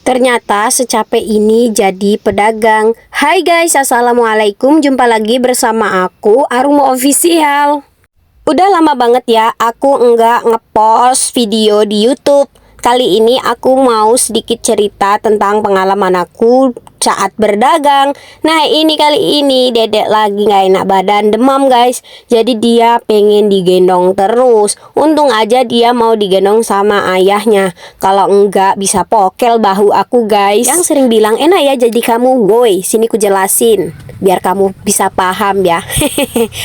Ternyata secapek ini jadi pedagang. Hai guys, assalamualaikum. Jumpa lagi bersama aku, Arumo Official. Udah lama banget ya aku nggak ngepost video di YouTube. Kali ini aku mau sedikit cerita tentang pengalaman aku saat berdagang. Nah kali ini dedek lagi nggak enak badan, demam guys. Jadi dia pengen digendong terus. Untung aja dia mau digendong sama ayahnya. Kalau enggak bisa pokel bahu aku guys. Yang sering bilang enak ya jadi kamu. Woi, sini ku jelasin biar kamu bisa paham ya.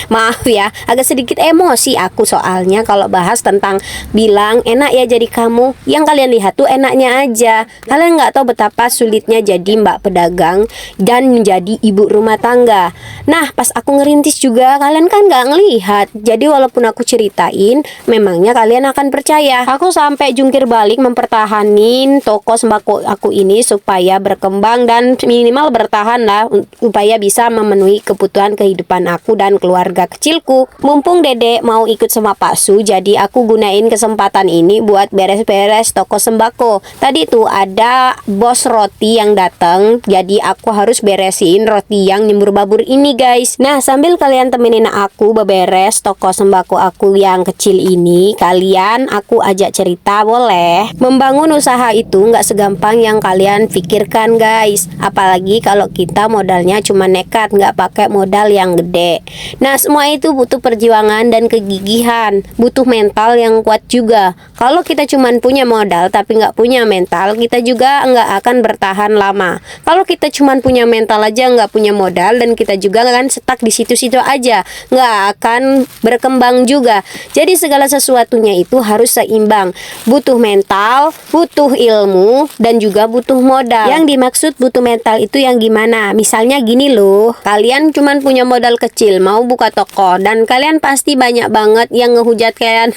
Maaf ya, agak sedikit emosi aku soalnya kalau bahas tentang bilang enak ya jadi kamu. Yang kalian lihat tuh enaknya aja. Kalian nggak tahu betapa sulitnya jadi mbak pedagang dan menjadi ibu rumah tangga. Nah pas aku ngerintis juga kalian kan nggak ngelihat. Jadi walaupun aku ceritain, memangnya kalian akan percaya. Aku sampai jungkir balik mempertahanin toko sembako aku ini supaya berkembang dan minimal bertahan lah, supaya bisa memenuhi kebutuhan kehidupan aku dan keluarga kecilku. Mumpung dedek mau ikut sama Pak Su, jadi aku gunain kesempatan ini buat beres-beres toko sembako. Tadi tuh ada bos roti yang datang, jadi aku harus beresin roti yang nyembur-babur ini guys. Nah sambil kalian temenin aku beberes toko sembako aku yang kecil ini, kalian aku ajak cerita boleh. Membangun usaha itu nggak segampang yang kalian pikirkan guys. Apalagi kalau kita modalnya cuma nekat, nggak pakai modal yang gede. Nah semua itu butuh perjuangan dan kegigihan, butuh mental yang kuat juga. Kalau kita cuma punya modal tapi nggak punya mental, kita juga nggak akan bertahan lama. Kalau kita cuma punya mental aja nggak punya modal, dan kita juga akan stuck di situ-situ aja, nggak akan berkembang juga. Jadi segala sesuatunya itu harus seimbang, butuh mental, butuh ilmu, dan juga butuh modal. Yang dimaksud butuh mental itu yang gimana? Misalnya gini loh, kalian cuma punya modal kecil mau buka toko, dan kalian pasti banyak banget yang ngehujat kalian,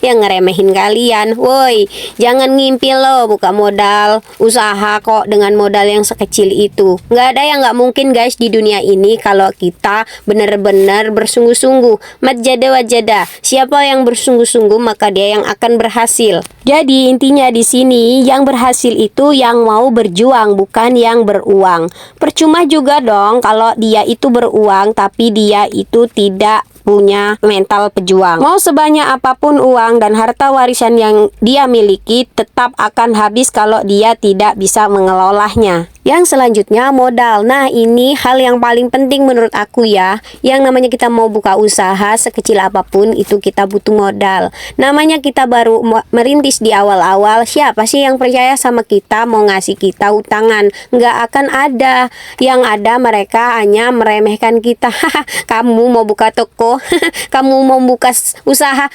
yang ngeremehin kalian. Woi, jangan ngimpi loh buka modal usaha kok dengan modal yang sekecil itu. Nggak ada yang nggak mungkin guys di dunia ini kalau kita benar-benar bersungguh-sungguh. Majada wajada, siapa yang bersungguh-sungguh maka dia yang akan berhasil. Jadi intinya di sini yang berhasil itu yang mau berjuang, bukan yang beruang. Percuma juga dong kalau dia itu beruang tapi dia itu tidak punya mental pejuang. Mau sebanyak apapun uang dan harta warisan yang dia miliki, tetap akan habis kalau dia tidak bisa mengelolanya. Yang selanjutnya modal. Nah ini hal yang paling penting menurut aku ya. Yang namanya kita mau buka usaha sekecil apapun itu kita butuh modal. Namanya kita baru merintis di awal-awal, siapa sih yang percaya sama kita mau ngasih kita utangan? Nggak akan ada. Yang ada mereka hanya meremehkan kita. Kamu mau buka toko? Kamu mau buka usaha?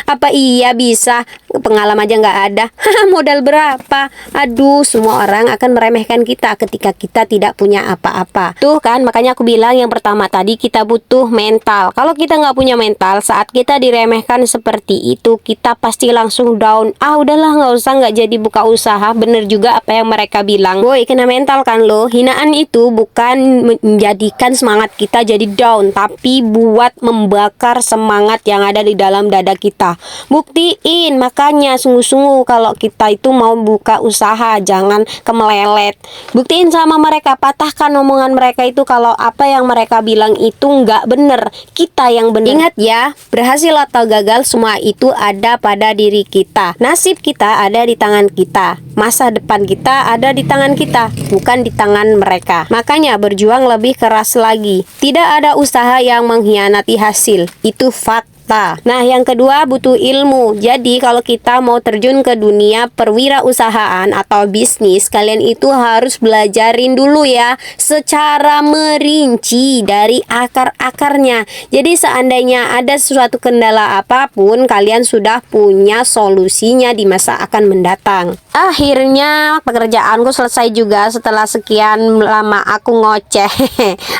Apa iya bisa? Pengalaman aja nggak ada. Modal berapa? Aduh, semua orang akan meremehkan kita ketika kita tidak punya apa-apa. Tuh kan, makanya aku bilang yang pertama tadi kita butuh mental. Kalau kita nggak punya mental, saat kita diremehkan seperti itu, kita pasti langsung down. Ah udahlah nggak usah, nggak jadi buka usaha. Bener juga apa yang mereka bilang. Boy, kena mental kan lo. Hinaan itu bukan menjadikan semangat kita jadi down, tapi buat membakar semangat yang ada di dalam dada kita. Buktiin, makanya sungguh-sungguh kalau kita itu mau buka usaha, jangan kemelelet. Buktiin sama mereka, patahkan omongan mereka itu kalau apa yang mereka bilang itu nggak bener, kita yang bener. Ingat ya, berhasil atau gagal semua itu ada pada diri kita. Nasib kita ada di tangan kita, masa depan kita ada di tangan kita, bukan di tangan mereka. Makanya berjuang lebih keras lagi. Tidak ada usaha yang mengkhianati hasil, itu fakta. Nah yang kedua butuh ilmu. Jadi kalau kita mau terjun ke dunia perwirausahaan atau bisnis, kalian itu harus belajarin dulu ya secara merinci dari akar-akarnya. Jadi seandainya ada suatu kendala apapun, kalian sudah punya solusinya di masa akan mendatang. Akhirnya pekerjaanku selesai juga setelah sekian lama aku ngoceh.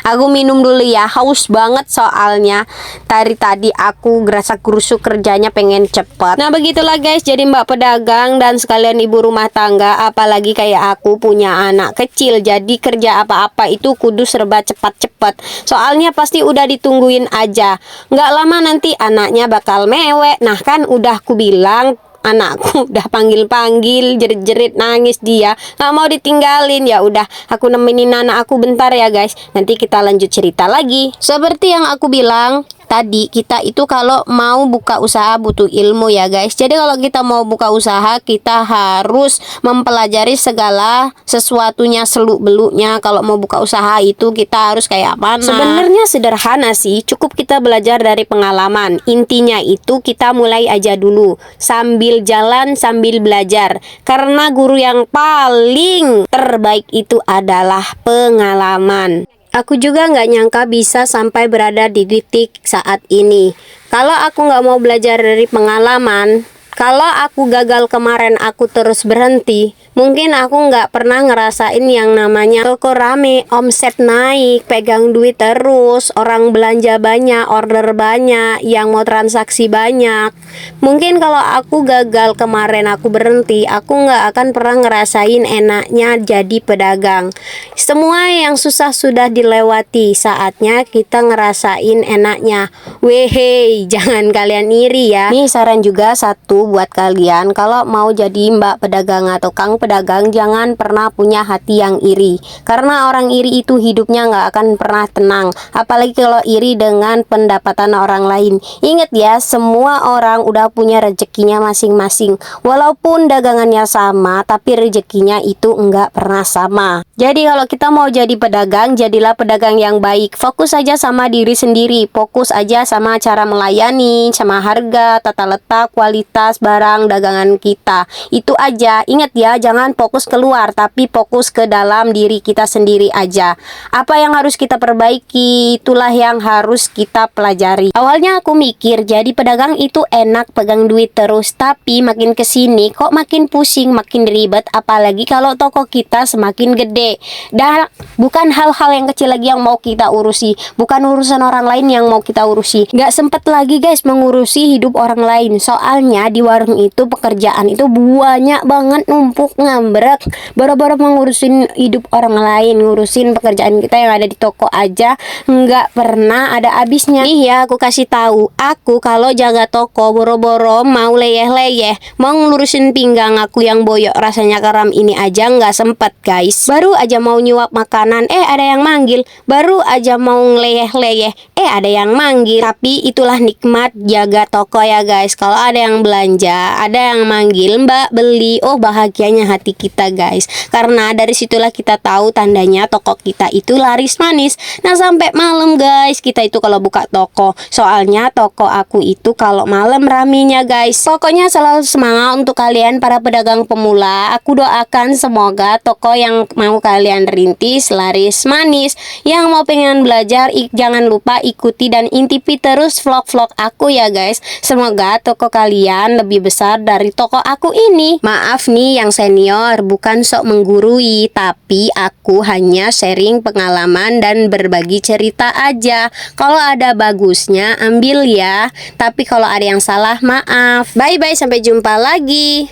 Aku minum dulu ya, haus banget soalnya. Tadi aku gerasa gerusuk kerjanya pengen cepet. Nah begitulah guys, jadi mbak pedagang dan sekalian ibu rumah tangga, apalagi kayak aku punya anak kecil, jadi kerja apa-apa itu kudu serba cepat-cepat. Soalnya pasti udah ditungguin aja, nggak lama nanti anaknya bakal mewek. Nah kan udah aku bilang anakku udah panggil-panggil, jerit-jerit, nangis dia, nggak mau ditinggalin. Ya udah, aku nemenin anak aku bentar ya guys. Nanti kita lanjut cerita lagi. Seperti yang aku bilang tadi, kita itu kalau mau buka usaha butuh ilmu ya guys. Jadi kalau kita mau buka usaha, kita harus mempelajari segala sesuatunya, seluk-beluknya. Kalau mau buka usaha itu kita harus kayak mana. Sebenarnya sederhana sih, cukup kita belajar dari pengalaman. Intinya itu kita mulai aja dulu, sambil jalan sambil belajar. Karena guru yang paling terbaik itu adalah pengalaman. Aku juga nggak nyangka bisa sampai berada di titik saat ini. Kalau aku nggak mau belajar dari pengalaman, kalau aku gagal kemarin, aku terus berhenti, mungkin aku nggak pernah ngerasain yang namanya toko rame, omset naik, pegang duit terus, orang belanja banyak, order banyak, yang mau transaksi banyak. Mungkin kalau aku gagal kemarin, aku berhenti, aku nggak akan pernah ngerasain enaknya jadi pedagang. Semua yang susah sudah dilewati, saatnya kita ngerasain enaknya. Wehe, jangan kalian iri ya. Nih saran juga satu buat kalian, kalau mau jadi mbak pedagang atau kang pedagang, jangan pernah punya hati yang iri. Karena orang iri itu hidupnya nggak akan pernah tenang. Apalagi kalau iri dengan pendapatan orang lain. Ingat ya, semua orang udah punya rezekinya masing-masing. Walaupun dagangannya sama, tapi rezekinya itu nggak pernah sama. Jadi kalau kita mau jadi pedagang, jadilah pedagang yang baik. Fokus aja sama diri sendiri. Fokus aja sama cara melayani, sama harga, tata letak, kualitas barang dagangan kita. Itu aja. Ingat ya, jangan fokus keluar, tapi fokus ke dalam diri kita sendiri aja. Apa yang harus kita perbaiki, itulah yang harus kita pelajari. Awalnya aku mikir jadi pedagang itu enak, pegang duit terus, tapi makin kesini kok makin pusing, makin ribet. Apalagi kalau toko kita semakin gede. Dan bukan hal-hal yang kecil lagi yang mau kita urusi, bukan urusan orang lain yang mau kita urusi. Nggak sempet lagi guys mengurusi hidup orang lain. Soalnya di warung itu pekerjaan itu banyak banget, numpuk ngambrek. Baru-baru mengurusin hidup orang lain, ngurusin pekerjaan kita yang ada di toko aja nggak pernah ada habisnya. Nih ya, aku kasih tahu, aku kalau jaga toko boro-boro mau leyeh-leyeh, mau ngurusin pinggang aku yang boyok rasanya karam ini aja nggak sempet guys. Baru aja mau nyuap makanan, ada yang manggil. Baru aja mau ngeleyeh-leyeh, ada yang manggil. Tapi itulah nikmat jaga toko ya guys. Kalau ada yang belanja, ada yang manggil, mbak beli, oh bahagianya hati kita guys. Karena dari situlah kita tahu tandanya toko kita itu laris manis. Nah sampai malam guys, kita itu kalau buka toko. Soalnya toko aku itu kalau malam raminya guys. Pokoknya selalu semangat untuk kalian para pedagang pemula. Aku doakan semoga toko yang mau kalian rintis laris manis. Yang mau pengen belajar, jangan lupa ikuti dan intipi terus vlog-vlog aku ya guys. Semoga toko kalian lebih besar dari toko aku ini. Maaf nih yang senior, bukan sok menggurui, tapi aku hanya sharing pengalaman dan berbagi cerita aja. Kalau ada bagusnya ambil ya, tapi kalau ada yang salah maaf. Bye bye, sampai jumpa lagi.